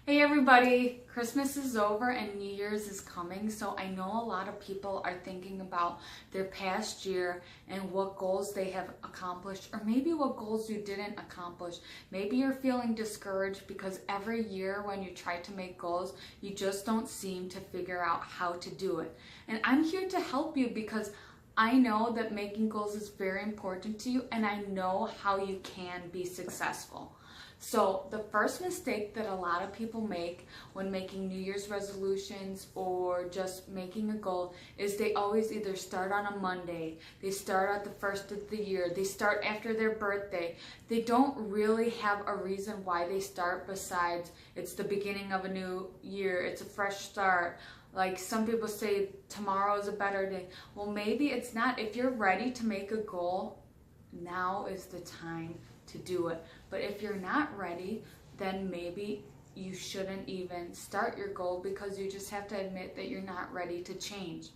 Hey everybody, Christmas is over and New Year's is coming, so I know a lot of people are thinking about their past year and what goals they have accomplished, or maybe what goals you didn't accomplish. Maybe you're feeling discouraged because every year when you try to make goals, you just don't seem to figure out how to do it. And I'm here to help you because I know that making goals is very important to you, and I know how you can be successful. So the first mistake that a lot of people make when making New Year's resolutions or just making a goal is they always either start on a Monday, they start at the first of the year, they start after their birthday. They don't really have a reason why they start besides it's the beginning of a new year, it's a fresh start. Like some people say tomorrow is a better day. Well, maybe it's not. If you're ready to make a goal, now is the time to do it. But if you're not ready, then maybe you shouldn't even start your goal because you just have to admit that you're not ready to change.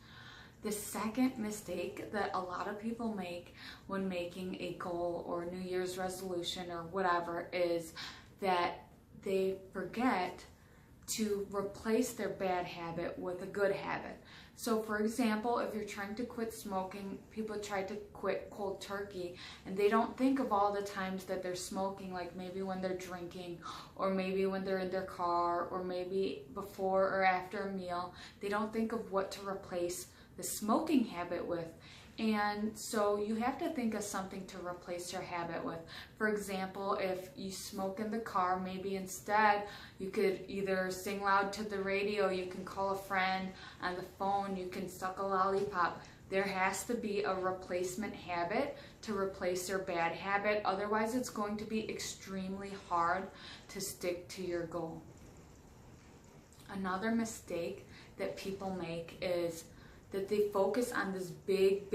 The second mistake that a lot of people make when making a goal or a New Year's resolution or whatever is that they forget to replace their bad habit with a good habit. So for example, if you're trying to quit smoking, people try to quit cold turkey and they don't think of all the times that they're smoking, like maybe when they're drinking, or maybe when they're in their car, or maybe before or after a meal. They don't think of what to replace the smoking habit with. And so you have to think of something to replace your habit with. For example, if you smoke in the car, maybe instead you could either sing loud to the radio, you can call a friend on the phone, you can suck a lollipop. There has to be a replacement habit to replace your bad habit. Otherwise, it's going to be extremely hard to stick to your goal. Another mistake that people make is that they focus on this big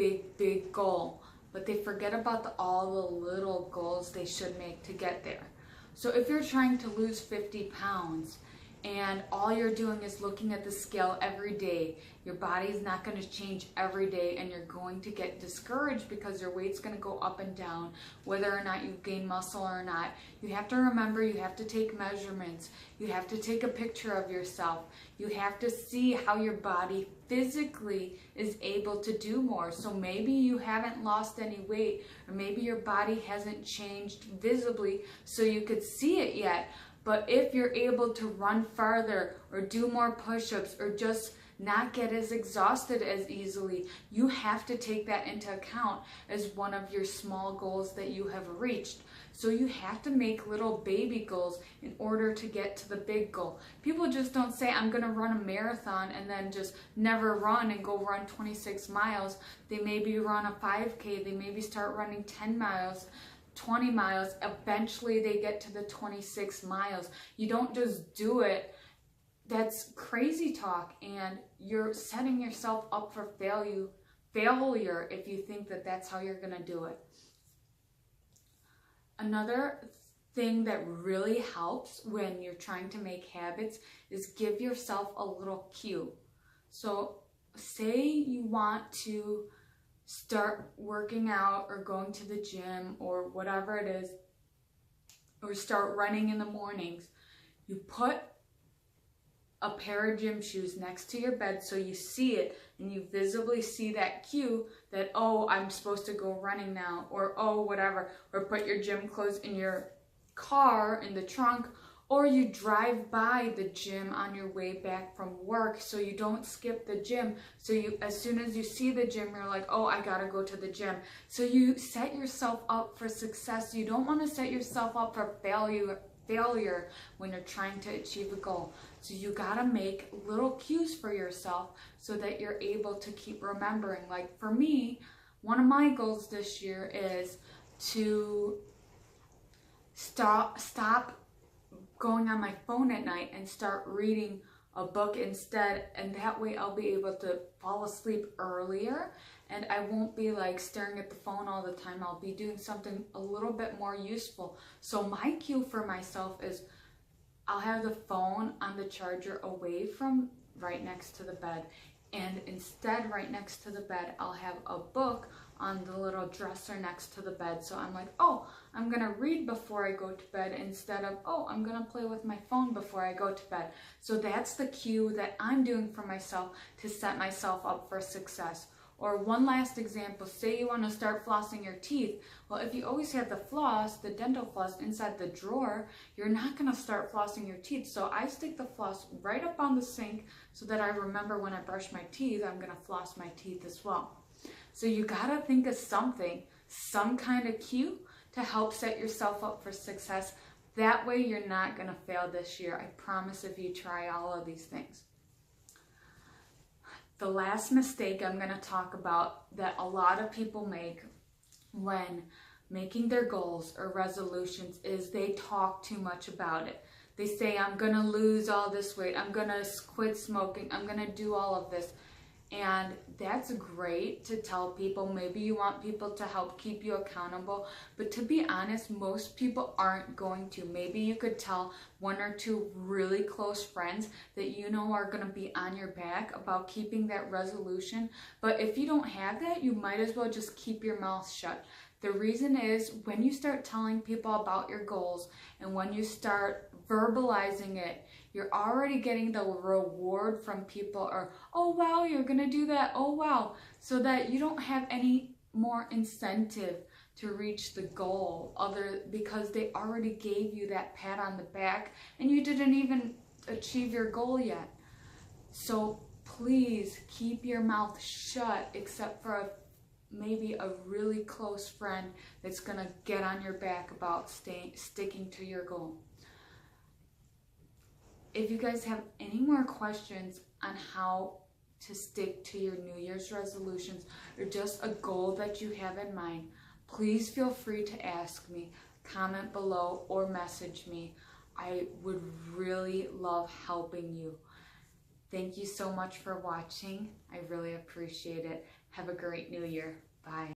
goal, but they forget about all the little goals they should make to get there. So if you're trying to lose 50 pounds and all you're doing is looking at the scale every day, your body is not going to change every day and you're going to get discouraged because your weight's going to go up and down, whether or not you gain muscle or not. You have to remember you have to take measurements. You have to take a picture of yourself. You have to see how your body physically is able to do more. So maybe you haven't lost any weight, or maybe your body hasn't changed visibly so you could see it yet. But if you're able to run farther or do more push-ups or just not get as exhausted as easily, you have to take that into account as one of your small goals that you have reached. So you have to make little baby goals in order to get to the big goal. People just don't say, I'm going to run a marathon and then just never run and go run 26 miles. They maybe run a 5K, they maybe start running 10 miles, 20 miles, eventually they get to the 26 miles. You don't just do it. That's crazy talk, and you're setting yourself up for failure if you think that that's how you're going to do it. Another thing that really helps when you're trying to make habits is give yourself a little cue. So say you want to start working out or going to the gym or whatever it is, or start running in the mornings. You put a pair of gym shoes next to your bed so you see it and you visibly see that cue that, oh, I'm supposed to go running now, or oh, whatever, or put your gym clothes in your car in the trunk, or you drive by the gym on your way back from work so you don't skip the gym. So you, as soon as you see the gym, you're like, oh, I gotta go to the gym. So you set yourself up for success. You don't want to set yourself up for failure when you're trying to achieve a goal. So you gotta make little cues for yourself so that you're able to keep remembering. Like for me, one of my goals this year is to stop going on my phone at night and start reading a book instead, and that way I'll be able to fall asleep earlier and I won't be like staring at the phone all the time. I'll be doing something a little bit more useful. So my cue for myself is I'll have the phone on the charger away from right next to the bed, and instead right next to the bed I'll have a book on the little dresser next to the bed. So I'm like, oh, I'm gonna read before I go to bed instead of, oh, I'm gonna play with my phone before I go to bed. So that's the cue that I'm doing for myself to set myself up for success. Or one last example, say you want to start flossing your teeth. Well, if you always have the floss, the dental floss, inside the drawer, you're not going to start flossing your teeth. So I stick the floss right up on the sink so that I remember when I brush my teeth, I'm going to floss my teeth as well. So you got to think of something, some kind of cue to help set yourself up for success. That way you're not going to fail this year. I promise, if you try all of these things. The last mistake I'm going to talk about that a lot of people make when making their goals or resolutions is they talk too much about it. They say, I'm going to lose all this weight, I'm going to quit smoking, I'm going to do all of this. And that's great to tell people. Maybe you want people to help keep you accountable, but to be honest, most people aren't going to. Maybe you could tell one or two really close friends that you know are going to be on your back about keeping that resolution. But if you don't have that, you might as well just keep your mouth shut. The reason is, when you start telling people about your goals and when you start verbalizing it, you're already getting the reward from people, or, oh wow, you're gonna do that, oh wow, so that you don't have any more incentive to reach the goal, because they already gave you that pat on the back and you didn't even achieve your goal yet. So please keep your mouth shut, except for maybe a really close friend that's gonna get on your back about sticking to your goal. If you guys have any more questions on how to stick to your New Year's resolutions, or just a goal that you have in mind, please feel free to ask me, comment below, or message me. I would really love helping you. Thank you so much for watching. I really appreciate it. Have a great New Year. Bye.